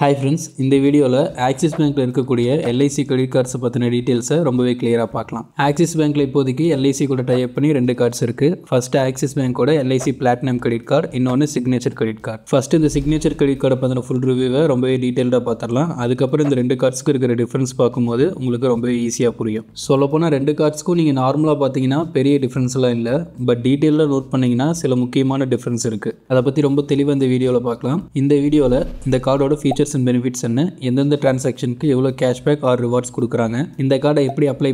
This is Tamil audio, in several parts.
Hi friends, இந்த வீடியோவில் ஆக்சிஸ் பேங்க்கில் இருக்கக்கூடிய எல்ஐசி கிரெடிட் கார்ட்ஸை பற்றின டீட்டெயில்ஸை ரொம்பவே கிளியராக பார்க்கலாம். ஆக்சிஸ் பேங்க்கில் இப்போதைக்கு எல்ஐசி கூட டைப் பண்ணி 2 கார்ட்ஸ் இருக்குது. ஃபர்ஸ்ட் ஆக்சிஸ் பேங்கோட எல்ஐசி பிளாட்டினம் கிரெடிட் கார்டு, இன்னொன்று சிக்னேச்சர் கிரெடிட் கார்டு. ஃபர்ஸ்ட் இந்த சிக்னேச்சர் கிரெடிட் கார்டை பற்றின ஃபுல் ரிவ்யூவை ரொம்பவே டீட்டெயில்டாக பார்த்துடலாம். அதுக்கப்புறம் இந்த 2 கார்ட்ஸ்க்கு இருக்கிற டிஃப்ரென்ஸ் பார்க்கும்போது உங்களுக்கு ரொம்பவே ஈஸியாக புரியும். சொல்லப்போனால் 2 கார்ட்ஸ்க்கும் நீங்கள் நார்மலாக பார்த்தீங்கன்னா பெரிய டிஃப்ரென்ஸ்லாம் இல்லை, பட் டீட்டெயிலாக நோட் பண்ணிங்கன்னா சில முக்கியமான டிஃப்ரென்ஸ் இருக்குது. அதை பற்றி ரொம்ப தெளிவாக இந்த வீடியோவில் பார்க்கலாம். இந்த வீடியோவில் இந்த கார்டோட ஃபீச்சர்ஸ் அண்ட் பெனிஃபிட்ஸ் என்ன, எந்தெந்த டிரான்சாக்ஷனுக்கு எவ்வளோ கேஷ்பேக் ஆர் ரிவார்ட்ஸ் கொடுக்குறாங்க, இந்த கார்டை எப்படி அப்ளை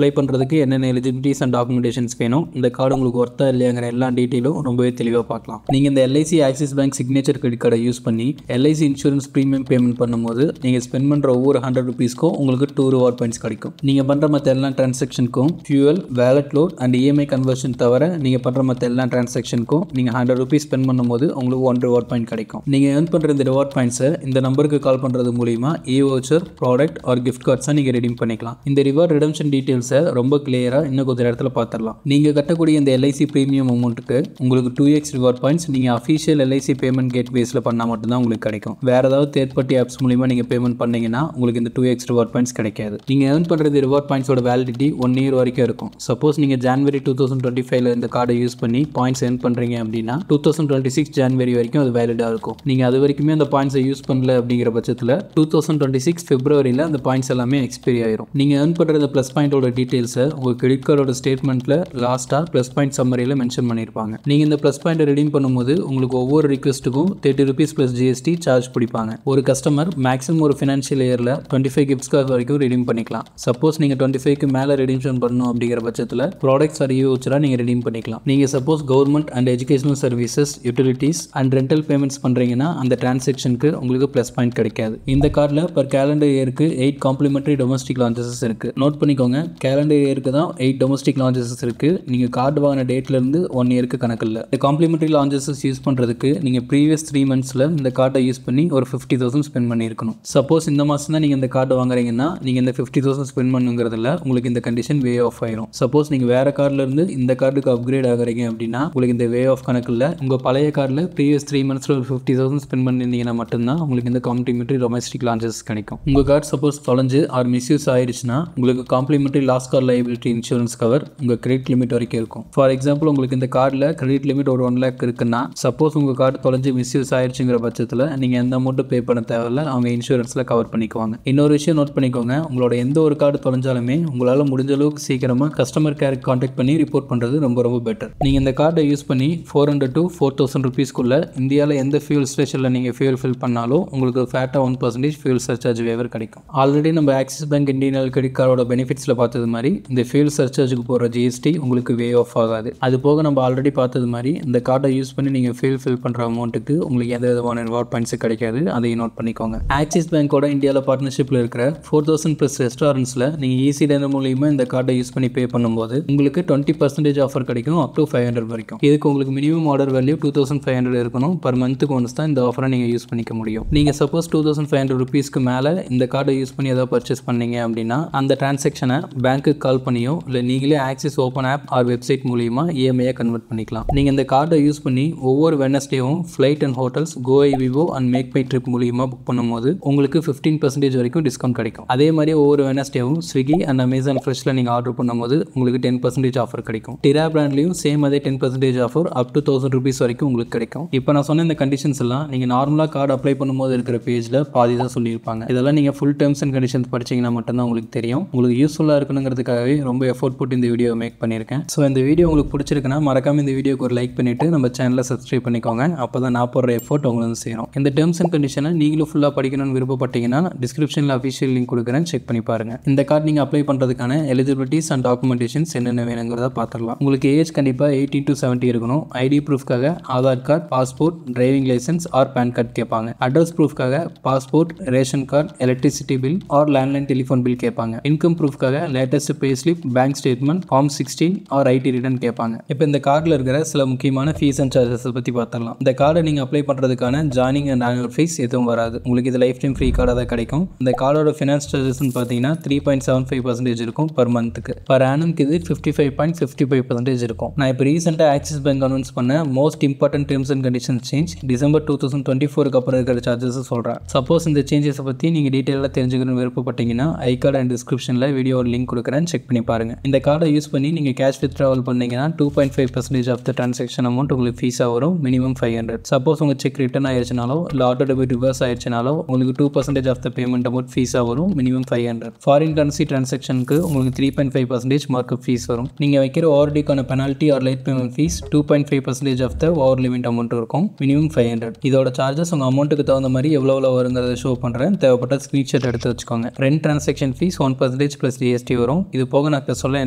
பண்ணுறதுக்கு என்னென்ன எலிஜிபிலிட்டிஸ் அண்ட் டாக்குமெண்டேஷன்ஸ் வேணும், இந்த கார்டு உங்களுக்கு ஒர்த்தா இல்லையாங்கிற எல்லா டீட்டெயிலும் ரொம்பவே தெளிவாக பார்க்கலாம். நீங்கள் இந்த LIC axis bank signature credit கார்டை யூஸ் பண்ணி எல்ஐசி இன்சூரன்ஸ் ப்ரீமியம் பேமெண்ட் பண்ணும்போது நீங்கள் ஸ்பெண்ட் பண்ணுற ஒவ்வொரு 100 ரூபீஸ்க்கும் உங்களுக்கு 2 ரிவார்ட் பாயிண்ட்ஸ் கிடைக்கும். நீங்கள் பண்ணுற மற்ற எல்லா டிரான்சாக்ஷனுக்கும் fuel, wallet load and EMI conversion தவிர நீங்கள் பண்ணுற மற்ற எல்லா டிரான்சாக்ஷனுக்கும் நீங்கள் 100 ரூபீஸ் ஸ்பெண்ட் பண்ணும்போது உங்களுக்கு 1 ரிவார்ட் பாயிண்ட் கிடைக்கும். நீங்கள் ஏர்ன் பண்ணுற இந்த ரிவார்ட் பாயிண்ட்ஸை இந்த நம்பருக்கு கால் பண்ணுறது மூலிமா வவுச்சர், ப்ராடக்ட் ஆர் கிஃப்ட் கார்ட்ஸை நீங்கள் ரெடீம் பண்ணிக்கலாம். இந்த ரிவார்ட் ரிடம்ஷன் டீட்டெயில்ஸை ரொம்ப கிளியராக இன்னும் கொஞ்சம் இடத்துல பார்த்துடலாம். நீங்கள் கட்டக்கூடிய இந்த எல்ஐசி ப்ரீமியம் அமௌண்ட்டுக்கு உங்களுக்கு 2x ரிவார்ட் பாயிண்ட்ஸ் நீங்கள் அஃபிஷியல் எல்ஐசி பேமெண்ட் கேட்வேஸில் பண்ணால் மட்டும்தான் உங்களுக்கு கிடைக்கும். வேறு ஏதாவது தேர்ட் பார்ட்டி ஆப்ஸ் மூலிமா நீங்கள் பேமெண்ட் பண்ணீங்கன்னா உங்களுக்கு இந்த 2x ரிவார்ட் பாயிண்ட்ஸ் கிடைக்காது. நீங்கள் ஏர்ன் பண்ணுறது ரிவார்ட் பாயிண்ட்ஸோட வேலிடிட்டி 1 இயர் வரைக்கும் இருக்கும். சப்போஸ் நீங்கள் ஜான்வரி 2025 இந்த கார்டை யூஸ் பண்ணி பாயிண்ட்ஸ் ஏர்ன் பண்ணுறீங்க அப்படின்னா 2026 ஜான்வரி வரைக்கும் அது வேலிடாக இருக்கும். நீங்கள் அது வரைக்குமே அந்த பாயிண்ட்ஸை யூஸ் பண்ணல அப்படிங்கிற பட்சத்தில் 2026 பிப்ரவரியில் அந்த பாயிண்ட்ஸ் எல்லாமே எக்ஸ்பைரி ஆயிரும். நீங்கள் ஏர்ன் பண்ணுற இந்த ப்ளஸ் பாயிண்டோட டீட்டெயில்ஸை உங்கள் கிரெடிட் கார்டோட ஸ்டேட்மெண்ட்டில் லாஸ்ட்டாக ப்ளஸ் பாயிண்ட் சம்மரியில் மென்ஷன் பண்ணியிருப்பாங்க. நீங்கள் இந்த ப்ளஸ் பாயிண்ட்டை ரெடீம் பண்ணும்போது உங்களுக்கு ஒவ்வொரு ரிக்வெஸ்ட்டுக்கும் 30 ரூபீஸ் ப்ளஸ் ஜிஎஸ்டி சார்ஜ் பிடிப்பாங்க. ஒரு கஸ்டமர் மேக்ஸிமம் ஒரு ஃபினான்ஷியல் இயரில் 25 கிஃப்ட்ஸ் கார்டு வரைக்கும் ரெடீம் பண்ணிக்கலாம். சப்போஸ் நீங்கள் 25க்கு மேலே ரெடீம்ஷன் பண்ணணும் அப்படிங்கிற பட்சத்தில் ப்ராடக்ட்ஸ் ஆர் வவுச்சராக நீங்கள் ரெடீம் பண்ணிக்கலாம். நீங்கள் suppose government and educational services, utilities and rental payments பண்ணுறீங்கன்னா அந்த டிரான்சாக்ஷனுக்கு உங்களுக்கு ப்ளஸ் பாயிண்ட் கிடைக்காது. இந்த கார்டில் பர் கேலண்டர் இயருக்கு 8 காம்ப்ளிமெண்டரி டொமஸ்டிக் லான்ச்சஸ் இருக்குது. நோட் பண்ணிக்கோங்க, கேலண்டர் இயருக்கு தான் 8 டொமஸ்டிக் லான்ச்சஸ் இருக்குது. நீங்கள் கார்டு வாங்கின டேட்லேருந்து 1 இயருக்கு கணக்கு இல்லை. இந்த காம்ப்ளிமெண்டரி லான்ச்சஸ் யூஸ் பண்ணுறதுக்கு நீங்கள் ப்ரீவியஸ் 3 மந்த்ஸில் இந்த கார்டை யூஸ் பண்ணி ஒரு 50,000 ஸ்பெண்ட் பண்ணியிருக்கணும். சப்போஸ் இந்த மாதம் தான் நீங்கள் இந்த கார்டு வாங்குறீங்கன்னா நீங்கள் இந்த 50,000 ஸ்பெண்ட் பண்ணுங்கிறதுல உங்களுக்கு இந்த கண்டிஷன் வே ஆஃப் ஆயிரும். சப்போஸ் நீங்கள் வேறு கார்டிலேருந்து இந்த கார்டுக்கு அப்கிரேட் ஆகுறீங்க அப்படின்னா உங்களுக்கு இந்த வே ஆஃப் கணக்கு இல்லை. உங்கள் பழைய கார்டில் ப்ரீவியஸ் 3 மந்த்ஸில் ஒரு 50,000 ஸ்பெண்ட் பண்ணியிருந்தீங்கன்னா மட்டும்தான் உங்களுக்கு இந்த காம்ப்ளிமெண்டரி டொமஸ்டிக் லான்ச்சஸ் கிடைக்கும். உங்கள் கார்டு சப்போஸ் தொலைஞ்சு ஆர் மிஸ்யூஸ் ஆயிடுச்சுன்னா உங்களுக்கு complimentary loss card liability insurance cover உங்கள் கிரெடிட் லிமிட் வரைக்கும் இருக்கும். ஃபார் எக்ஸாம்பிள் உங்களுக்கு இந்த கார்டில் கிரெடிட் லிமிட் ஒரு 1 lakh இருக்குன்னா சப்போஸ் உங்கள் கார்டு தொலைஞ்சு மிஸ்யூஸ் ஆயிடுச்சுங்கிற பட்சத்தில் நீங்கள் எந்த அமௌண்ட்டு பே பண்ண தேவையில்ல, அவங்க இன்சூரன்ஸில் கவர் பண்ணிக்குவாங்க. இன்னொரு விஷயம் நோட் பண்ணிக்கோங்க, உங்களோட எந்த ஒரு கார்டு தொலைஞ்சாலுமே உங்களால் முடிஞ்ச அளவுக்கு சீக்கிரமாக கஸ்டமர் கேருக்கு கான்டாக்ட் பண்ணி ரிப்போர்ட் பண்ணுறது ரொம்ப ரொம்ப பெட்டர். நீங்கள் இந்த கார்டை யூஸ் பண்ணி 400 to 4,000 ரூபீஸ்க்குள்ள இந்தியாவில் எந்த ஃபியூல் ஸ்டேஷனில் நீங்கள் ஃபியூல் ஃபில் பண்ணாலும் உங்களுக்கு ஃபேட்டாக 1% ஃபியூல் சர்சார்ஜ் வேவர் கிடைக்கும். ஆல்ரெடி நம்ம ஆக்சிஸ் பேங்க் இந்தியன் கிரெடிட் கார்டோட பெனிஃபிட்ஸில் பார்த்தது மாதிரி இந்த ஃபியூல் சர்சார்ஜுக்கு போகிற ஜிஎஸ்டி உங்களுக்கு வே ஆஃப் ஆகாது. அது போக நம்ம ஆல்ரெடி பார்த்தது மாதிரி இந்த கார்டை யூஸ் பண்ணி நீங்கள் ஃபியூல் ஃபில் பண்ணுற அமௌண்ட்டுக்கு உங்களுக்கு எந்த விதமான ரிவார்ட் பாயிண்ட்ஸ் கிடைக்காது. அதையும் நோட் பண்ணிக்கோங்க. ஆக்சிஸ் பேங்கோட இந்தியாவில் பார்ட்னர்ஷிப்பில் இருக்கிற 4,000+ ரெஸ்டாரண்ட்ஸில் நீங்கள் ஈஸி டெனர் மூலியமாக இந்த கார்டை யூஸ் பண்ணி பே பண்ணும்போது உங்களுக்கு 20% ஆஃபர் கிடைக்கும், அப் டு 500 வரைக்கும். இதுக்கு உங்களுக்கு மினிமம் ஆர்டர் வேல்யூ 2,500 இருக்கணும். பர் மந்த்துக்கு ஒன்ஸ் தான் இந்த ஆஃபரை நீங்கள் யூஸ் பண்ணிக்க முடியும். நீங்கள் சப்போஸ் 2,500 ரூபீஸ்க்கு மேலே இந்த கார்டை யூஸ் பண்ணி ஏதாவது பர்ச்சேஸ் பண்ணீங்க அப்படின்னா அந்த டிரான்சாக்ஷனை பேங்க்குக்கு கால் பண்ணியோ இல்லை நீங்களே Axis open app or website மூலியமாக இஎம்ஐயை கன்வெர்ட் பண்ணிக்கலாம். நீங்கள் இந்த கார்டை யூஸ் பண்ணி ஒவ்வொரு வெட்னஸ்டேவும் flight and hotels, Goibibo and MakeMyTrip மூலியமாக புக் பண்ணும்போது உங்களுக்கு 15% வரைக்கும் டிஸ்கவுண்ட் கிடைக்கும். அதே மாதிரி ஒவ்வொரு வெட்னஸ்டேவும் ஸ்விக்கி அண்ட் அமேசான் ஃப்ரெஷ்ஷில் நீங்கள் ஆர்டர் பண்ணும்போது உங்களுக்கு 10% ஆஃபர் கிடைக்கும். டிரா பிராண்ட்லையும் சேம் அதே 10% ஆஃபர் அப் டு 1,000 ரூபீஸ் வரைக்கும் உங்களுக்கு கிடைக்கும். இப்போ நான் சொன்ன இந்த கண்டிஷன்ஸ் எல்லாம் நீங்கள் நார்மலாக கார்டு அப்ளை பண்ணும்போது இருக்கிற பேஜில் பாதி தான் சொல்லியிருப்பாங்க. இதெல்லாம் நீங்கள் ஃபுல் டேர்ம்ஸ் அண்ட் கண்டிஷன்ஸ் படிச்சிங்கன்னா மட்டும்தான் உங்களுக்கு தெரியும். உங்களுக்கு யூஸ்ஃபுல்லாக இருக்கணுங்கிறதுக்காகவே ரொம்ப எஃபோர்ட் போட்டு இந்த வீடியோ மேக் பண்ணியிருக்கேன். ஸோ இந்த வீடியோ உங்களுக்கு பிடிச்சிருக்குன்னா மறக்காம இந்த வீடியோக்கு ஒரு லைக் பண்ணிவிட்டு நம்ம சேனலை சப்ஸ்கிரைப் பண்ணிக்கோங்க. அப்போ தான் நான் போடுற எஃபோர்ட் உங்களுக்கு சேரும். இந்த டேர்ம்ஸ் அண்ட் கண்டிஷனை நீங்களும் ஃபுல்லாக படிக்கணும்னு விருப்பப்பட்டீங்கன்னா டிஸ்கிரிப்ஷனில் அஃபிஷியல் லிங்க் கொடுக்குறேன், செக் பண்ணி பாருங்கள். இந்த கார்டு நீங்கள் அப்ளை பண்ணுறதுக்கான எலிஜிபிலிட்டிஸ் அண்ட் டாக்குமெண்டேஷன்ஸ் என்னென்ன வேணுங்கிறத பார்த்துடலாம். உங்களுக்கு ஏஜ் கண்டிப்பாக 18 to 70 இருக்கணும். ஐடி ப்ரூஃப்காக Aadhaar card, passport, driving licence or PAN card கேட்பாங்க. அட்ரஸ் ப்ரூஃப்காக passport, ration card, electricity bill or landline telephone bill கேட்பாங்க. இன்கம் ப்ரூஃப்காக latest pay slip, bank statement, form 16 or ID return கேட்பாங்க. இப்போ இந்த கார்டில் இருக்கிற சில முக்கியமான ஃபீஸ் அண்ட் சார்ஜஸ் பற்றி பார்த்துடலாம். இந்த கார்டை நீங்கள் அப்ளை பண்ணுறதுக்கான ஜாயினிங் அண்ட் ஆனுவல் ஃபீஸ் எதுவும் வராது. உங்களுக்கு இது லைஃப் டைம் ஃப்ரீ கார்டாக தான் கிடைக்கும். இந்த கார்டோட ஃபினான்ஸ் சார்ஜஸ்ன்னு பார்த்தீங்கன்னா 3.75% இருக்கும் பர் மந்த்துக்கு. பர் ஆனம்க்கு இது 55.55% இருக்கும். நான் இப்போ ரீசெண்டாக ஆக்சிஸ் பேங்க் அனௌன்ஸ் பண்ண most important terms and conditions change December 2024 அப்புறம் இருக்கிற சார்ஜஸ் சார்ஜஸ் சொல்கிறேன். சப்போஸ் இந்த சேஞ்சஸை பற்றி நீங்கள் டீட்டெயிலாக தெரிஞ்சுக்கணும்னு விருப்பப்பட்டீங்கன்னா ஐ கார்டு அண்ட் டிஸ்கிரிப்ஷனில் வீடியோ லிங்க் கொடுக்குறேன், செக் பண்ணி பாருங்கள். இந்த கார்டை யூஸ் பண்ணி நீங்கள் கேஷ் வித்ட்ராவல் பண்ணீங்கன்னா 2.5% ஆஃப் த டிரான்சாக்ஷன் அமௌண்ட் உங்களுக்கு ஃபீஸாக வரும், மினிமம் 500. சப்போஸ் உங்கள் செக் ரிட்டர்ன் ஆயிடுச்சுனாலோ இல்லை ஆட்டோ டெபிட் ரிவர்ஸ் ஆயிடுச்சுனாலோ உங்களுக்கு 2% ஆஃப் த பேமெண்ட் அமௌண்ட் ஃபீஸாக வரும், மினிமம் 500. ஃபாரின் கரன்சி டிரான்சாக்ஷனுக்கு உங்களுக்கு 3.5% மார்க்கப் ஃபீஸ் வரும். நீங்கள் வைக்கிற ஓவர்டியூக்கான penalty or late payment fees 2.5% of the over limit amount இருக்கும், மினிமம் 500. இதோட சார்ஜஸ் உங்கள் அமௌண்ட்டுக்கு தகுந்த மாதிரி எவ்வளோ வருங்கிறத ஷோ பண்ணுறேன், தேவைப்பட்ட ஸ்க்ரீன்ஷாட் எடுத்து வச்சுக்கோங்க. Rent transaction fees 1% plus GST வரும். இது போக நான் சொல்ல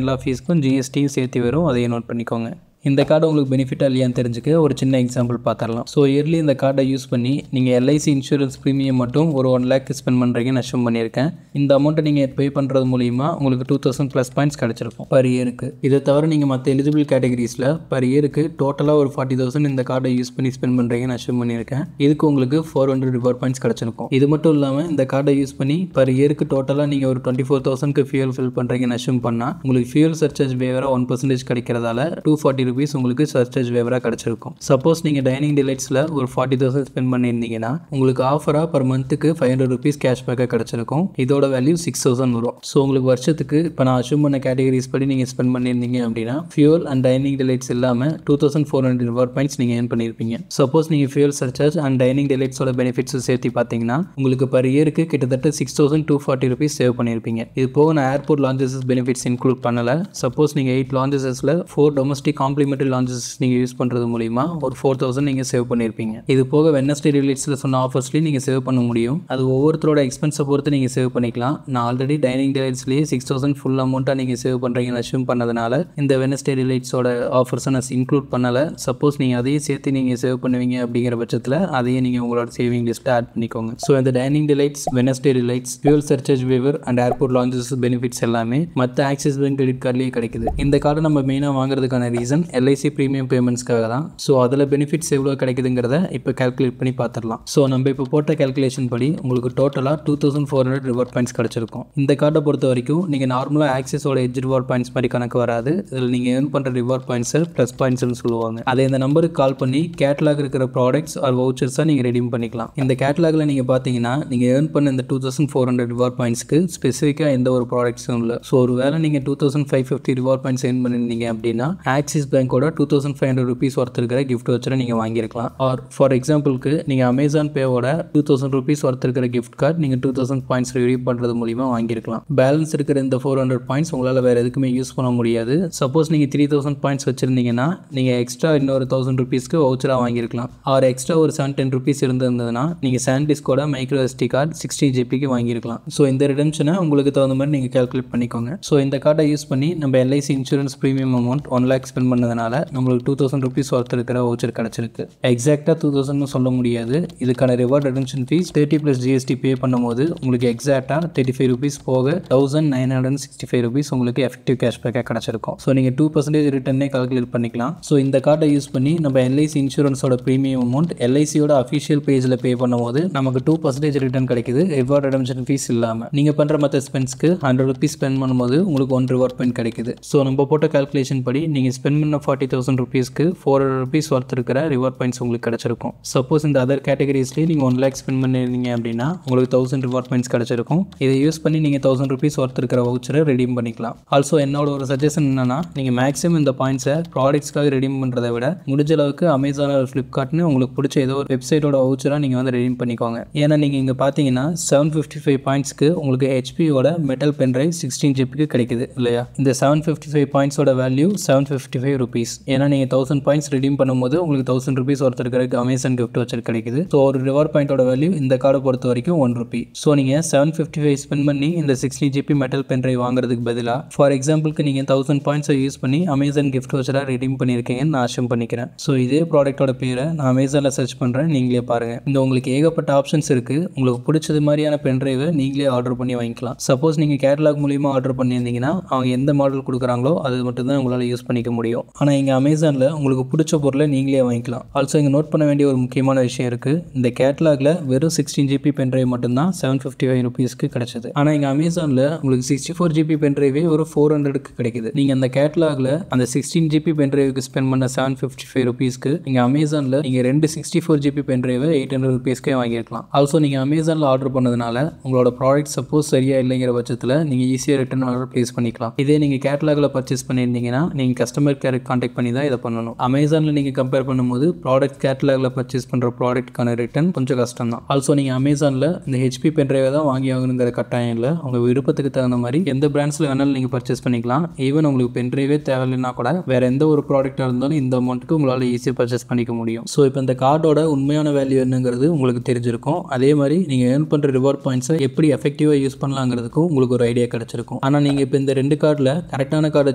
எல்லா ஃபீஸ்க்கும் ஜிஎஸ்டியும் சேர்த்து வரும், அதையும் நோட் பண்ணிக்கோங்க. இந்த கார்டு உங்களுக்கு பெனிஃபிட்டாக இல்லையான்னு தெரிஞ்சுக்க ஒரு சின்ன எக்ஸாம்பிள் பார்த்துடலாம். ஸோ இயர்லி இந்த கார்டை யூஸ் பண்ணி நீங்கள் எல்ஐசி இன்சூரன்ஸ் ப்ரீமியம் மட்டும் ஒரு 1 lakh ஸ்பெண்ட் பண்ணுறீங்கன்னு அஷ்யூம் பண்ணியிருக்கேன். இந்த அமௌண்ட்டை நீங்கள் பே பண்ணுறது மூலிமா உங்களுக்கு 2000 ப்ளஸ் பாயிண்ட்ஸ் கிடச்சிருக்கும் பர் இயருக்கு. இதை தவிர நீங்கள் மற்ற எலிஜிபிள் கேட்டகரிஸில் பர் இயருக்கு டோட்டலாக ஒரு 40,000 இந்த கார்டை யூஸ் பண்ணி ஸ்பெண்ட் பண்ணுறீங்கன்னு அஷ்யூம் பண்ணியிருக்கேன். இதுக்கு உங்களுக்கு 400 ரிவார்ட் பாயிண்ட்ஸ் கிடச்சிருக்கும். இது மட்டும் இல்லாமல் இந்த கார்டை யூஸ் பண்ணி பர் இயருக்கு டோட்டலாக நீங்கள் ஒரு 24,000க்கு ஃபியூல் ஃபில் பண்ணுறீங்கன்னு அஷ்யூம் பண்ணால் உங்களுக்கு ஃபியூல் சர்சார்ஜ் வேவராக 1% கிடைக்கிறதால 240 rupees உங்களுக்கு சர்சார்ஜ் வேவராக கிடச்சிருக்கும். சப்போஸ் நீங்கள் டைனிங் டிலைட்ஸில் ஒரு 40,000 ஸ்பெண்ட் பண்ணியிருந்தீங்கன்னா உங்களுக்கு ஆஃபராக பர் மந்த்துக்கு 500 rupees கேஷ்பேக்காக கிடச்சிருக்கும். இதோட வேல்யூ 6,000 வரும். ஸோ உங்களுக்கு வருஷத்துக்கு இப்போ நான் அஷ்யூம் பண்ண கேட்டகரிஸ் படி நீங்கள் ஸ்பெண்ட் பண்ணியிருந்தீங்க அப்படின்னா ஃபியூல் அண்ட் டைனிங் டிலைட்ஸ் இல்லாமல் 2,400 ரிவார்ட் பாயிண்ட்ஸ் நீங்கள் ஏர்ன் பண்ணியிருப்பீங்க. சப்போஸ் நீங்கள் ஃபியூல் சர்சார்ஜ் அண்ட் டைனிங் டிலைட்ஸோட பெனிஃபிட்ஸ் சேர்த்து பார்த்தீங்கன்னா உங்களுக்கு பர் இயருக்கு கிட்டத்தட்ட 6,240 rupees சேவ் பண்ணியிருப்பீங்க. இது போக நான் ஏர்போர்ட் லான்ச்சஸ் பெனிஃபிட்ஸ் இன்க்ளூட் பண்ணலை. சப்போஸ் நீங்கள் 8 லான்ச்சஸில் 4 டொமஸ்டிக் காம்ப்ளிமெண்டரி லான்ச்சஸ் நீங்கள் யூஸ் பண்ணுறது மூலிமா ஒரு 4,000 நீங்கள் சேவ் பண்ணியிருப்பீங்க. இது போக வெட்னஸ்டே ரிலேட்ஸில் சொன்ன ஆஃபர்ஸ்லேயும் நீங்கள் சேவ் பண்ண முடியும். அது ஒவ்வொருத்தரோட எக்ஸ்பென்ஸை பொறுத்து நீங்கள் சேவ் பண்ணிக்கலாம். நான் ஆல்ரெடி டைனிங் டிலைட்ஸ்லேயே 6,000 ஃபுல் அமௌண்ட்டாக நீங்கள் சேவ் பண்ணுறீங்கன்னு அஷ்யூம் பண்ணதுனால இந்த வெட்னஸ்டே ரிலேட்ஸோட ஆஃபர்ஸை நான் இன்க்ளூட் பண்ணலை. சப்போஸ் நீங்கள் அதையும் சேர்த்து நீங்கள் சேவ் பண்ணுவீங்க அப்படிங்கிற பட்சத்தில் அதையும் நீங்கள் உங்களோட சேவிங் லிஸ்ட்டில் ஆட் பண்ணிக்கோங்க. ஸோ இந்த dining delights, Wednesday relates, fuel surcharge waiver and airport launches benefits எல்லாமே மற்ற ஆக்சிஸ் பேங்க் கிரெடிட் கார்ட்லேயே கிடைக்குது. இந்த கார்டை நம்ம மெயினாக வாங்குறதுக்கான ரீசன் எல்ஐசி ப்ரீமியம் பேமெண்ட்ஸ்க்காக தான். ஸோ அதில் பெனிஃபிட்ஸ் எவ்வளோ கிடைக்குதுங்கிறத இப்போ கால்குலேட் பண்ணி பார்த்துடலாம். ஸோ நம்ம இப்போ போட்ட கால்குலேஷன் படி உங்களுக்கு டோட்டலாக 2,400 ரிவார்ட் பாயிண்ட்ஸ் கிடச்சிருக்கும். இந்த கார்டை பொறுத்த வரைக்கும் நீங்கள் நார்மலாக ஆக்சிஸோட எட்ஜ் ரிவார்ட் பாயிண்ட்ஸ் மாதிரி கணக்கு வராது. இதில் நீங்கள் ஏர்ன் பண்ணுற ரிவார்ட் பாயிண்ட்ஸை ப்ளஸ் பாயிண்ட்ஸ்னு சொல்லுவாங்க. அதை இந்த நம்பருக்கு கால் பண்ணி கேட்டலாக் இருக்கிற ப்ராடக்ட்ஸ் ஆர் வவுச்சர்ஸாக நீங்கள் ரெடீம் பண்ணிக்கலாம். இந்த கேட்டலாகில் நீங்கள் பார்த்தீங்கன்னா நீங்கள் ஏர்ன் பண்ண இந்த 2,400 ரிவார்ட் பாயிண்ட்ஸ்க்கு ஸ்பெசிஃபிக்காக எந்த ஒரு ப்ராடக்ட்ஸும் இல்லை. ஸோ ஒரு வேளை நீங்கள் 2,550 ரிவார்ட் பாயிண்ட்ஸ் ஏர்ன் பண்ணியிருந்தீங்க அப்படின்னா ஆக்சிஸ் பேங்கோட 2,500 rupees ஒர்த் இருக்கிற கிஃப்ட் வச்சரை நீங்கள் வாங்கியிருக்கலாம். ஆர் ஃபார் எக்ஸாம்பிளுக்கு நீங்கள் அமேசான் பேவோட 2,000 rupees ஒர்த் இருக்கிற கிஃப்ட் கார்டு நீங்கள் 2,000 பாயிண்ட்ஸ் ரிடீம் பண்ணுறது மூலிமா வாங்கியிருக்கலாம். பேலன்ஸ் இருக்கிற இந்த 400 பாயிண்ட்ஸ் உங்களால் வேறு எதுக்குமே யூஸ் பண்ண முடியாது. சப்போஸ் நீங்கள் 3,000 பாயிண்ட்ஸ் வச்சுருந்தீங்கன்னா நீங்கள் எக்ஸ்ட்ரா இன்னொரு 1,000 rupeesக்கு வவுச்சராக வாங்கியிருக்கலாம். ஆர் எக்ஸ்ட்ரா ஒரு 710 rupees இருந்ததுன்னா நீங்கள் சாண்டிஸ்கோட மைக்ரோ எஸ்டி கார்டு 60 GBக்கு வாங்கியிருக்கலாம். ஸோ இந்த ரிடம்ஷனை உங்களுக்கு தகுந்த மாதிரி நீங்கள் கால்குலேட் பண்ணிக்கோங்க. ஸோ இந்த கார்டை யூஸ் பண்ணி நம்ம LIC insurance premium amount 1 lakh spend பண்ணதுனால நம்மளுக்கு 2,000 rupees ஒர்த் இருக்கிற வவுச்சர் கிடச்சிருக்கு. எக்ஸாக்டாக 2,000 சொல்ல முடியாது. இதுக்கான ரிவார்ட் ரிடம்ஷன் ஃபீஸ் 30 + GST பே பண்ணும்போது உங்களுக்கு எக்ஸாக்டாக 35 rupees போக 1,965 rupees உங்களுக்கு எஃபெக்டிவ் கேஷ்பேக்காக கிடச்சிருக்கும். ஸோ நீங்கள் 2% ரிட்டர்னே கால்குலேட் பண்ணிக்கலாம். ஸோ இந்த கார்டை யூஸ் பண்ணி நம்ம எல்ஐசி இன்சூரன்ஸோட ப்ரீமியம் அமௌண்ட் எல்ஐசியோட அஃபிஷியல் பேஜில் பே பண்ணும்போது நமக்கு 2% ரிட்டர்ன் கிடைக்குது, ரிவார்ட் ரிடம்ஷன் ஃபீஸ் இல்லாமல். நீங்கள் பண்ணுற மற்ற ஸ்பெண்ட்ஸ்க்கு 100 rupees ஸ்பெண்ட் பண்ணும்போது உங்களுக்கு 1 ரிவார்ட் பாயிண்ட் கிடைக்குது. ஸோ நம்ம போட்ட கால்குலேஷன் படி நீங்கள் ஸ்பெண்ட் பண்ண 40,000 rupeesக்கு 400 rupees ஒர்த் இருக்கிற ரிவார்ட் பாயிண்ட்ஸ் உங்களுக்கு கிடச்சிருக்கும். சப்போஸ் இந்த அதர் கேட்டகரிஸ்லேயே நீங்கள் 1 lakh ஸ்பெண்ட் பண்ணியிருந்தீங்க அப்படின்னா உங்களுக்கு 1,000 ரிவார்ட் பாயிண்ட்ஸ் கிடச்சிருக்கும். இதை யூஸ் பண்ணி நீங்கள் 1,000 rupees ஒர்த் இருக்கிற வவுச்சரை ரெடீம் பண்ணிக்கலாம். ஆல்சோ என்னோட ஒரு சஜஷன் என்னன்னா நீங்கள் மேக்ஸிமம் இந்த பாயிண்ட்ஸை ப்ராடக்ட்ஸ்க்காக ரெடீம் பண்ணுறதை விட முடிஞ்ச அளவுக்கு அமேசான் ஒரு ஃப்ளிப்கார்ட்னு உங்களுக்கு பிடிச்ச ஏதோ ஒரு வெப்சைட்டோட வவுச்சராக நீங்கள் வந்து ரெடீம் பண்ணிக்கோங்க. ஏன்னா நீங்கள் இங்கே பார்த்தீங்கன்னா 755 பாயிண்ட்ஸ்க்கு உங்களுக்கு ஹெச்பியோட மெட்டல் பென்ட்ரைவ் 16 GBக்கு கிடைக்குது இல்லையா. இந்த 755 பாயிண்ட்ஸோட வேல்யூ 755 rupees. ஏன்னா நீங்கள் 1000 பாயிண்ட்ஸ் ரெடீம் பண்ணும்போது உங்களுக்கு 1000 rupees ஒருத்தர் இருக்கிற அமேசான் கிஃப்ட் வச்சர் கிடைக்குது. ஸோ ஒரு ரிவார்ட் பாயிண்டோட வேல்யூ இந்த கார்டை பொறுத்த வரைக்கும் 1 rupee. ஸோ நீங்கள் 755 ஸ்பெண்ட் பண்ணி இந்த 60 GB மெட்டல் பென்ட்ரைவ் வாங்குறதுக்கு பதிலாக ஃபார் எக்ஸாம்பிளுக்கு நீங்கள் 1000 பாயிண்ட்ஸை யூஸ் பண்ணி அமேசான் கிஃப்ட் வச்சராக ரெடீம் பண்ணியிருக்கீங்கன்னு நான் அஷ்யூம் பண்ணிக்கிறேன். ஸோ இதே ப்ராடக்ட்டோட பேரை நான் அமேசானில் சர்ச் பண்ணுறேன், நீங்களே பாருங்கள். இந்த உங்களுக்கு ஏகப்பட்ட ஆப்ஷன்ஸ் இருக்குது. உங்களுக்கு பிடிச்சது மாதிரியான பென்ட்ரைவை நீங்களே ஆர்டர் பண்ணி வாங்கிக்கலாம். சப்போஸ் நீங்கள் கேட்டலாக் மூலியமாக ஆர்டர் பண்ணியிருந்தீங்கன்னா அவங்க எந்த மாடல் கொடுக்குறாங்களோ அது மட்டும் தான் உங்களால் யூஸ் பண்ணிக்க முடியும். ஆனால் இங்கே அமேசானில் உங்களுக்கு பிடிச்ச பொருளை நீங்களே வாங்கிக்கலாம். ஆல்சோ இங்கே நோட் பண்ண வேண்டிய ஒரு முக்கியமான விஷயம் இருக்குது. இந்த கேட்டலாகில் வெறும் 16 GB பென்ட்ரைவ் மட்டும்தான் 755 rupeesக்கு கிடைச்சது. ஆனால் இங்கே அமேசானில் உங்களுக்கு 64 GB பென்ட்ரைவே ஒரு 400க்கு கிடைக்குது. நீங்கள் அந்த கேட்டலாகில் அந்த 16 GB பென்ட்ரைவுக்கு ஸ்பெண்ட் பண்ண 755 rupeesக்கு நீங்கள் அமேசானில் நீங்கள் 2 64 GB பென்ட்ரைவை 800 rupeesக்கே வாங்கியிருக்கலாம். ஆல்சோ நீங்கள் அமேசானில் ஆர்டர் பண்ணதுனால உங்களோட ப்ராடக்ட் சப்போஸ் சரியாக இல்லைங்கிற பட்சத்தில் நீங்கள் ஈஸியாக ரிட்டர்ன் ஆர்டர் ப்ளேஸ் பண்ணிக்கலாம். இதே நீங்கள் கேட்டலாகில் பர்ச்சேஸ் பண்ணியிருந்தீங்கன்னா நீங்கள் கஸ்டமர் கேருக்கு கான்டாக்ட் பண்ணி தான் இதை பண்ணணும். அமேசானில் நீங்கள் கம்பேர் பண்ணும்போது ப்ராடக்ட் கேட்டலாகில் பர்ச்சேஸ் பண்ணுற ப்ராடக்ட்கான ரிட்டர்ன் கொஞ்சம் கஷ்டம் தான். ஆல்சோ நீங்கள் அமேசானில் இந்த ஹெச்பி பென்ட்ரைவை தான் வாங்கி ஆகணுங்கிற கட்டாயம் இல்லை. உங்கள் விருப்பத்துக்கு தகுந்த மாதிரி எந்த பிராண்ட்ஸில் வேணாலும் நீங்கள் பர்ச்சேஸ் பண்ணிக்கலாம். ஈவன் உங்களுக்கு பென்ட்ரைவே தேவையில்லைன்னா கூட வேறு எந்த ஒரு ப்ராடக்டாக இருந்தாலும் இந்த அமௌண்ட்டுக்கு உங்களால் ஈஸியாக பர்ச்சேஸ் பண்ணிக்க முடியும். ஸோ இப்போ இந்த கார்டோட உண்மையான வேல்யூ என்னங்கிறது உங்களுக்கு தெரிஞ்சிருக்கும். அதே மாதிரி நீங்கள் ஏர்ன் பண்ணுற ரிவார்ட் பாயிண்ட்ஸை எப்படி எஃபெக்டிவாக யூஸ் பண்ணலாங்கிறதுக்கும் உங்களுக்கு ஒரு ஐடியா கிடைச்சிருக்கும். ஆனால் நீங்கள் இப்போ இந்த 2 கார்டில் கரெக்டான கார்டை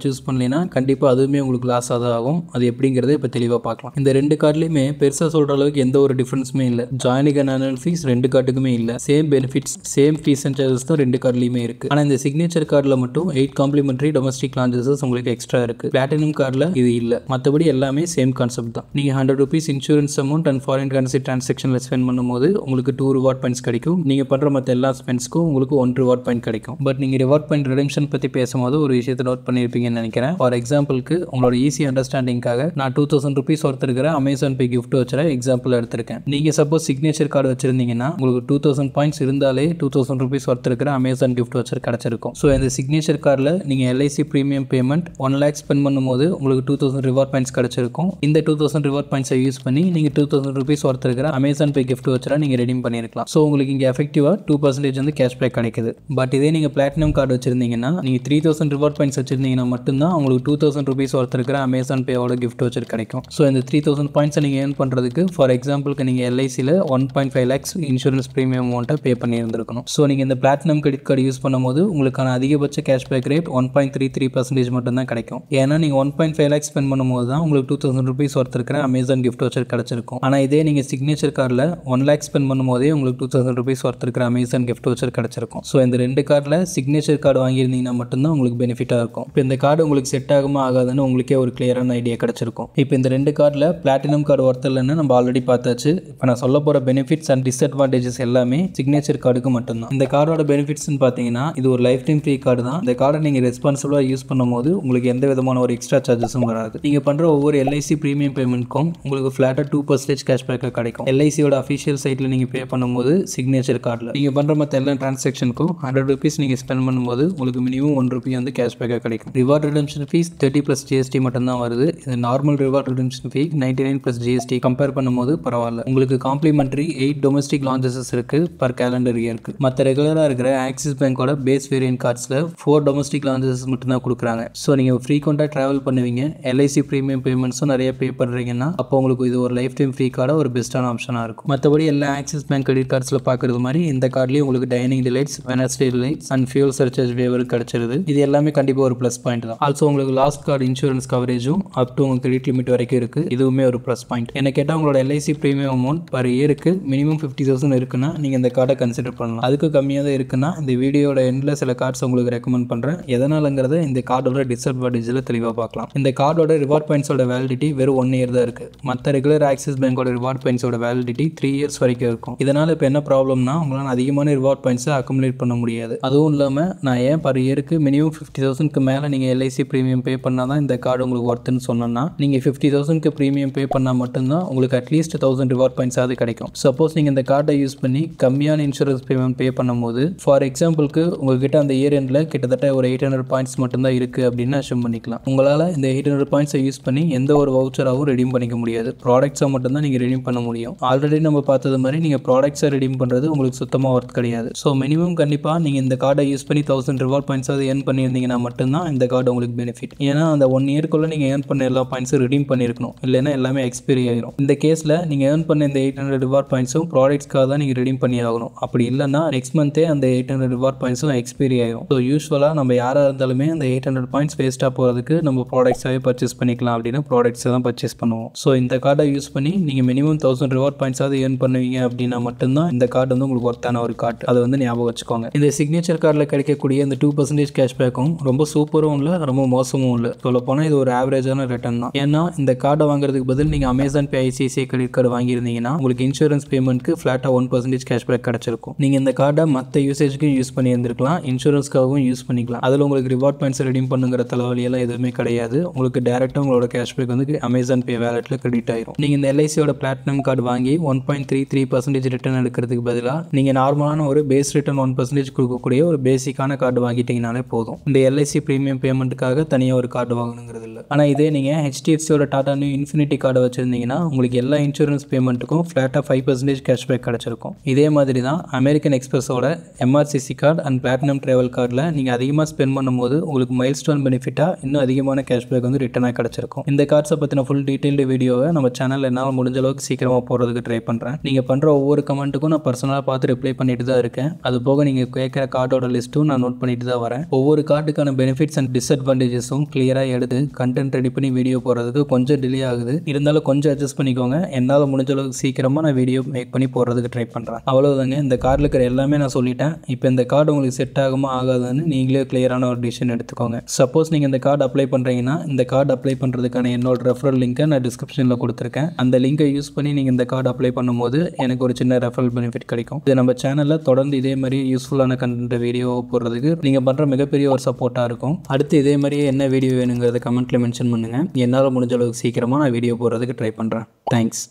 சூஸ் பண்ணலைன்னா கண்டிப்பாக அதுவுமே உங்களுக்கு லாஸ் ஆகும். அது எப்படிங்கிறத இப்போ தெளிவாக பார்க்கலாம். இந்த 2 கார்ட்லையுமே பெருசாக சொல்கிற அளவுக்கு எந்த ஒரு டிஃப்ரென்ஸுமே இல்லை. ஜாயினிங் அண்ட் ஆனுவல் ஃபீஸ் 2 கார்டுக்குமே இல்லை. Same benefits same fees and charges தான் 2 கார்ட்லையுமே இருக்குது. ஆனால் இந்த சிக்னேச்சர் கார்டில் மட்டும் 8 காம்ப்ளிமெண்ட்ரி டொமஸ்டிக் லான்ச்சஸ் உங்களுக்கு எக்ஸ்ட்ரா இருக்குது. பிளாட்டினம் கார்டில் இது இல்லை. மற்றபடி எல்லாமே சேம் கான்செப்ட் தான். நீங்கள் 100 rupees insurance amount and foreign currency டிரான்சாக்ஷனில் ஸ்பெண்ட் பண்ணும்போது உங்களுக்கு 2 ரிவார்ட் பாயிண்ட்ஸ் கிடைக்கும். நீங்கள் பண்ணுற மற்ற எல்லா ஸ்பெண்ட்ஸ்க்கும் உங்களுக்கு 1 ரிவார்ட் பாயிண்ட் கிடைக்கும். பட் நீங்கள் ரிவார்ட் பாயிண்ட் ரிடெம்ஷன் பற்றி பேசும்போது ஒரு விஷயத்தை நோட் பண்ணியிருப்பீங்கன்னு நினைக்கிறேன். ஃபார் எக்ஸாம்பிளுக்கு உங்களோட ஈஸி அண்டர்ஸ்டாண்டிங்காக நான் 2000 rupees ஒருத்தர் இருக்கிற அமேசான் பே கிஃப்ட் வச்சுற எக்ஸாம்பிள் எடுத்திருக்கேன். நீங்கள் சப்போஸ் சிக்னேச்சர் கார்டு வச்சிருந்தீங்கன்னா உங்களுக்கு 2000 பாயிண்ட்ஸ் இருந்தாலே 2000 rupees ஒருத்தர் இருக்கிற அமேசான் கிஃப்ட் வச்சர் கிடைச்சிருக்கும். ஸோ இந்த சிக்னேச்சர் கார்டில் நீங்கள் LIC premium payment 1 lakh spend பண்ணும்போது உங்களுக்கு 2000 ரிவார்ட் பாயிண்ட்ஸ் கிடைச்சிருக்கும். இந்த 2000 ரிவார்ட் பாயிண்ட்ஸை யூஸ் பண்ணி நீங்கள் 2000 rupees ஒருத்தர் இருக்கிற அமேசான் பே கிஃப்ட் வச்சரை நீங்கள் ரெடீம் பண்ணியிருக்கலாம். ஸோ உங்களுக்கு இங்கே எஃபெக்டிவாக 2% வந்து கேஷ்பேக் கிடைக்குது. பட் இதே நீங்கள் பிளாட்டினம் கார்டு வச்சிருந்தீங்கன்னா நீங்கள் 3000 ரிவார்ட் பாயிண்ட்ஸ் வச்சிருந்தீங்கன்னா மட்டும்தான் உங்களுக்கு 2000 rupees ஒருத்தர் இருக்கிற அமேசான் பேவோட கிஃப்ட் வச்சர் கிடைக்கும். ஸோ இந்த 3000 பாயிண்ட்ஸை நீங்கள் ஏர்ன் பண்ணுறதுக்கு ஃபார் எக்ஸாம்பிளுக்கு நீங்கள் எல்ஐசியில் 1.5 lakhs இன்சூரன்ஸ் ப்ரீமியம் அமௌண்ட்டை பே பண்ணியிருந்திருக்கணும். ஸோ நீங்கள் இந்த பிளாட்டினம் கிரெடிட் கார்டு யூஸ் பண்ணும்போது உங்களுக்கான அதிகபட்ச கேஷ்பேக் ரேட் 1.33% மட்டும்தான் கிடைக்கும். ஏன்னா நீங்கள் 1.5 lakhs ஸ்பெண்ட் பண்ணும்போது தான் உங்களுக்கு 2000 rupees ஒருத்தர் இருக்கிற அமேசான் கிஃப்ட் வச்சர் கிடைச்சிருக்கும். ஆனால் இதே நீங்கள் சிக்னேச்சர் கார்டில் 1 lakh ஸ்பெண்ட் பண்ணும்போதே உங்களுக்கு 2000 rupees ஒருத்தர் இருக்கிற அமேசான் கிஃப்ட் வச்சர் கிடைச்சிருக்கும். ஸோ இந்த 2 கார்டில் சிக்னேச்சர் கார்டு வாங்கியிருந்தீங்கன்னா மட்டும்தான் உங்களுக்கு பெனிஃபிட்டாக இருக்கும். இப்போ இந்த கார்டு உங்களுக்கு செட் ஆகுமா ஆகாதுன்னு உங்களுக்கே ஒரு கிளியரான ஐடியா கிடைச்சிருக்கும். இப்போ இந்த 2 கார்டில் பிளாட்டினம் கார்டு ஒர்த் இல்லைன்னு நம்ம ஆல்ரெடி பார்த்தாச்சு. இப்போ நான் சொல்ல போகிற பெனிஃபிட்ஸ் அண்ட் டிஸ்அட்வான்டேஜஸ் எல்லாமே சிக்னேச்சர் கார்டுக்கு மட்டும்தான். இந்த கார்டோட பெனிஃபிட்ஸ்னு பார்த்தீங்கன்னா இது ஒரு லைஃப் டைம் ஃப்ரீ கார்டு தான். இந்த கார்டை நீங்கள் ரெஸ்பான்சிபிளாக யூஸ் பண்ணும்போது உங்களுக்கு எந்த விதமான ஒரு எக்ஸ்ட்ரா சார்ஜஸும் வராது. நீங்கள் பண்ணுற ஒவ்வொரு எல்ஐசி ப்ரீமியம் பேமெண்ட்க்கும் உங்களுக்கு ஃப்ளாட்டாக 2% கேஷ்பேக்காக கிடைக்கும். எல்ஐசியோட அஃபிஷியல் சைட்டில் நீங்கள் பே பண்ணும்போது சிக்னேச்சர் கார்டில் நீங்கள் பண்ணுற மற்ற எல்லா டிரான்சாக்ஷனுக்கும் 100 rupees நீங்கள் ஸ்பெண்ட் பண்ணும்போது உங்களுக்கு மினிமம் 1 rupee வந்து கேஷ்பேக்காக கிடைக்கும். Reward redemption fees 30 plus GST மட்டும்தான் வருது. இது normal reward redemption fee 99 plus GST compare பண்ணும்போது பரவாயில்ல. உங்களுக்கு காம்ப்ளிமெண்ட்ரி 8 டொமஸ்டிக் லான்ச்சஸ் இருக்குது பர் கேலண்டர் இயருக்கு. மற்ற ரெகுலராக இருக்கிற ஆக்சிஸ் பேங்கோட பேஸ் வேரியன்ட் கார்ட்ஸில் 4 டொமஸ்டிக் லான்ச்சஸ் மட்டும்தான் கொடுக்குறாங்க. ஸோ நீங்கள் ஃப்ரீக்வெண்ட்டாக ட்ராவல் பண்ணுவீங்க, எல்ஐசி ப்ரீமியம் பேமெண்ட்ஸும் நிறைய பே பண்ணுறீங்கன்னா அப்போ உங்களுக்கு இது ஒரு லைஃப் டைம் ஃப்ரீ கார்டாக ஒரு பெஸ்ட்டான ஆப்ஷனாக இருக்கும். மற்றபடி எல்லா ஆக்சிஸ் பேங்க் கிரெடிட் கார்ட்ஸில் பார்க்குறது மாதிரி இந்த கார்ட்லேயும் உங்களுக்கு dining delights, Wednesday delights and fuel surcharge waiver கிடைச்சிருது. இது எல்லாமே கண்டிப்பாக ஒரு ப்ளஸ் பாயிண்ட் தான். ஆல்சோ உங்களுக்கு லாஸ்ட் கார்டு இன்சூரன்ஸ் கவரேஜும் அப் டு உங்கள் கிரெடிட் லிமிட் வரைக்கும் இருக்குது. இதுவுமே ஒரு ப்ளஸ் பாயிண்ட். என்ன கேட்டால் உங்களோட எல்ஐசி ப்ரீமியம் அமௌண்ட் பர் இயருக்கு மினிமம் 50,000 இருக்குன்னா நீங்கள் இந்த கார்டை கன்சிடர் பண்ணலாம். அதுக்கு கம்மியாக தான் இருக்குன்னா இந்த வீடியோட எண்டில் சில கார்ட்ஸ் உங்களுக்கு ரெக்கமெண்ட் பண்ணுறேன். எதனாலங்கிறத இந்த கார்டோட டிஸ்அட்வான்டேஜில் தெளிவாக பார்க்கலாம். இந்த கார்டோட ரிவார்ட் பாயிண்ட்ஸோட வேலிடிட்டி வெறும் 1 year தான் இருக்குது. மற்ற ரெகுலர் ஆக்சிஸ் பேங்கோட ரிவார்ட் பாயிண்ட்ஸோட வேலிடிட்டி 3 years வரைக்கும் இருக்கும். இதனால் இப்போ என்ன ப்ராப்ளம்னா உங்களால் அதிகமான ரிவார்ட் பாயிண்ட்ஸை அக்குமுலேட் பண்ண முடியாது. அதுவும் இல்லாமல் நான் ஏன் பர் இயருக்கு மினிமம் 50,000க்கு மேலே நீங்கள் எல்ஐசி ப்ரீமியம் பே பண்ணால் தான் இந்த கார்டு உங்களுக்கு ஒர்த்துன்னு சொன்னோன்னா நீங்கள் 50,000க்கு ப்ரீமியம் பே பண்ணால் மட்டும்தான் உங்களுக்கு அட்லீஸ்ட் 1000 ரிவார்ட் பாயிண்ட்ஸ் அது கிடைக்கும். சப்போஸ் நீங்கள் இந்த கார்டை யூஸ் பண்ணி கம்மியான இன்சூரன்ஸ் பேமெண்ட் பே பண்ணும்போது ஃபார் எக்ஸாம்பிளுக்கு உங்ககிட்ட அந்த இயர் எண்டில் கிட்டத்தட்ட ஒரு 800 பாயிண்ட்ஸ் மட்டும்தான் இருக்குது அப்படின்னு அஷ்யூம் பண்ணிக்கலாம். உங்களால் இந்த 800 பாயிண்ட்ஸை யூஸ் பண்ணி எந்த ஒரு வவுச்சராகவும் ரெடீம் பண்ணிக்க முடியாது. ப்ராடக்ட்ஸை மட்டும்தான் நீங்கள் ரெடீம் பண்ண முடியும். ஆல்ரெடி நம்ம பார்த்தது மாதிரி நீங்கள் ப்ராடக்ட்ஸை ரெடீம் பண்ணுறது உங்களுக்கு சுத்தமாக ஒர்த் கிடையாது. ஸோ மினிமம் கண்டிப்பாக நீங்கள் இந்த கார்டை யூஸ் பண்ணி 1000 ரிவார்ட் பாயிண்ட்ஸாவது ஏர்ன் பண்ணியிருந்தீங்கன்னா மட்டும்தான் இந்த கார்டு உங்களுக்கு பெனிஃபிட். ஏன்னா அந்த 1 yearக்குள்ளே நீங்கள் ஏர்ன் பண்ண எல்லா பாயிண்ட்ஸும் ரெடீம் பண்ணியிருக்கணும். இல்லைன்னா எல்லாமே எக்ஸ்பைரி ஆகிடும். இந்த கேஸில் நீங்கள் ஏர்ன் பண்ண இந்த 800 ரிவார்ட் பாயிண்ட்ஸும் ப்ராடக்ட்ஸ்க்காக தான் நீங்கள் ரெடீம் பண்ணி ஆகணும். அப்படி இல்லைன்னா நெக்ஸ்ட் மந்த்தே அந்த 800 ரிவார்ட் பாயிண்ட்ஸும் எக்ஸ்பைரி ஆகிடும். ஸோ யூஸ்வலாக நம்ம யாராக இருந்தாலுமே அந்த 800 பாயிண்ட்ஸ் வேஸ்ட்டாக போகிறதுக்கு நம்ம ப்ராடக்ட்ஸாகவே பர்ச்சேஸ் பண்ணிக்கலாம் அப்படின்னு ப்ராடக்ட்ஸை தான் பர்ச்சேஸ் பண்ணுவோம். ஸோ இந்த கார்டை யூஸ் பண்ணி நீங்கள் மினிமம் 1000 ரிவார்ட் பாயிண்ட்ஸாவது ஏர்ன் பண்ணுவீங்க அப்படின்னா மட்டும்தான் இந்த கார்டு வந்து உங்களுக்கு ஒர்த்தான ஒரு கார்டு. அதை வந்து ஞாபகம் வச்சுக்கோங்க. இந்த சிக்னேச்சர் கார்டில் கிடைக்கக்கூடிய இந்த 2% கேஷ்பேக்கும் ரொம்ப சூப்பரும் இல்லை, ரொம்ப மோசமும் இல்லை. சொல்ல போனால் இது ஒரு ஒரு ஆவரேஜான ரிட்டர்ன் தான். ஏன்னா இந்த கார்டை வாங்குறதுக்கு பதில் நீங்கள் அமேசான் பே ஐசிஐசிஐ கிரெடிட் கார்டு வாங்கியிருந்தீங்கன்னா உங்களுக்கு இன்சூரன்ஸ் பேமெண்ட்க்கு ஃப்ளாட்டாக 1% கேஷ்பேக் கிடைச்சிருக்கும். நீங்கள் இந்த கார்டை மற்ற யூசேஜுக்கும் யூஸ் பண்ணி இருந்திருக்கலாம், இன்சூரன்ஸ்க்காகவும் யூஸ் பண்ணிக்கலாம். அதில் உங்களுக்கு ரிவார்ட் பாயிண்ட்ஸ் ரெடீம் பண்ணுங்கிற தலைவலியெல்லாம் எதுவுமே கிடையாது. உங்களுக்கு டேரெக்டாக உங்களோட கேஷ்பேக் வந்து அமேசான் பே வேலெட்டில் கிரெடிட் ஆயிரும். நீங்கள் இந்த எல்ஐசியோட பிளாட்டினம் கார்டு வாங்கி 1.33% ரிட்டர்ன் எடுக்கிறதுக்கு பதிலாக நீங்கள் நார்மலான ஒரு பேஸ் ரிட்டர்ன் 1% கொடுக்கக்கூடிய ஒரு பேசிக்கான கார்டு வாங்கிட்டீங்கனாலே போதும். இந்த எல்ஐசி ப்ரீமியம் பேமெண்ட்டுக்காக தனியாக ஒரு கார்டு வாங்கணுங்கிறது இல்லை. ஆனால் இதே நீங்கள் ஹெச்டிஎஃப்சியோட டாடா நியூ இன்ஃபினிட்டி கார்டை வச்சுருந்தீங்கன்னா உங்களுக்கு எல்லா இன்சூரன்ஸ் பேமெண்ட்டுக்கும் ஃப்ளாட்டாக 5% கேஷ்பேக் கிடச்சிருக்கும். இதே மாதிரி தான் அமெரிக்கன் எக்ஸ்பிரஸோட MRCC card and platinum travel கார்டில் நீங்கள் அதிகமாக ஸ்பெண்ட் பண்ணும்போது உங்களுக்கு மைல் ஸ்டோன் பெனிஃபிட்டாக இன்னும் அதிகமான கேஷ்பேக் வந்து ரிட்டர்னாக கிடச்சிருக்கும். இந்த கார்ட்ஸை பற்றின ஃபுல் டீட்டெயில்டு வீடியோவை நம்ம சேனலில் என்னால் முடிஞ்ச அளவுக்கு சீக்கிரமாக போகிறதுக்கு ட்ரை பண்ணுறேன். நீங்கள் பண்ணுற ஒவ்வொரு கமெண்ட்டுக்கும் நான் பர்சனலாக பார்த்து ரிப்ளை பண்ணிட்டு தான் இருக்கேன். அது போக நீங்கள் கேட்குற கார்டோட லிஸ்ட்டும் நான் நோட் பண்ணிட்டு தான் வரேன். ஒவ்வொரு கார்டுக்கான பெனிஃபிட்ஸ் அண்ட் டிஸ்அட்வான்டேஜஸும் கிளியராக எடுத்து கண்டென்ட் ரெடி பண்ணி வீடியோ போடுறதுக்கு கொஞ்சம் டிலே ஆகுது. இருந்தாலும் கொஞ்சம் அட்ஜஸ்ட் பண்ணிக்கோங்க. என்னால் முடிஞ்ச அளவுக்கு சீக்கிரமாக நான் வீடியோ மேக் பண்ணி போடுறதுக்கு ட்ரை பண்ணுறேன். அவ்வளோதாங்க. இந்த கார்டில் இருக்கிற எல்லாமே நான் சொல்லிட்டேன். இப்போ இந்த கார்டு உங்களுக்கு செட் ஆகுமா ஆகாதுன்னு நீங்களே கிளியரான ஒரு டிசிஷன் எடுத்துக்கோங்க. சப்போஸ் நீங்கள் இந்த கார்டு அப்ளை பண்ணுறீங்கன்னா இந்த கார்டு அப்ளை பண்ணுறதுக்கான என்னோட ரெஃபரல் லிங்கை நான் டிஸ்கிரிப்ஷனில் கொடுத்துருக்கேன். அந்த லிங்கை யூஸ் பண்ணி நீங்கள் இந்த கார்டு அப்ளை பண்ணும்போது எனக்கு ஒரு சின்ன ரெஃபரல் பெனிஃபிட் கிடைக்கும். இது நம்ம சேனலில் தொடர்ந்து இதே மாதிரி யூஸ்ஃபுல்லான கண்டென்ட் வீடியோ போடுறதுக்கு நீங்கள் பண்ணுற மிகப்பெரிய ஒரு சப்போர்ட்டாக இருக்கும். அடுத்து இதே மாதிரியே என்ன வீடியோ வேணுங்கிறத கமெண்ட்டில் மென்ஷன் பண்ணுங்கள். என்னால் முடிஞ்ச அளவுக்கு சீக்கிரமாக நான் வீடியோ போடுறதுக்கு ட்ரை பண்ணுறேன். தேங்க்ஸ்.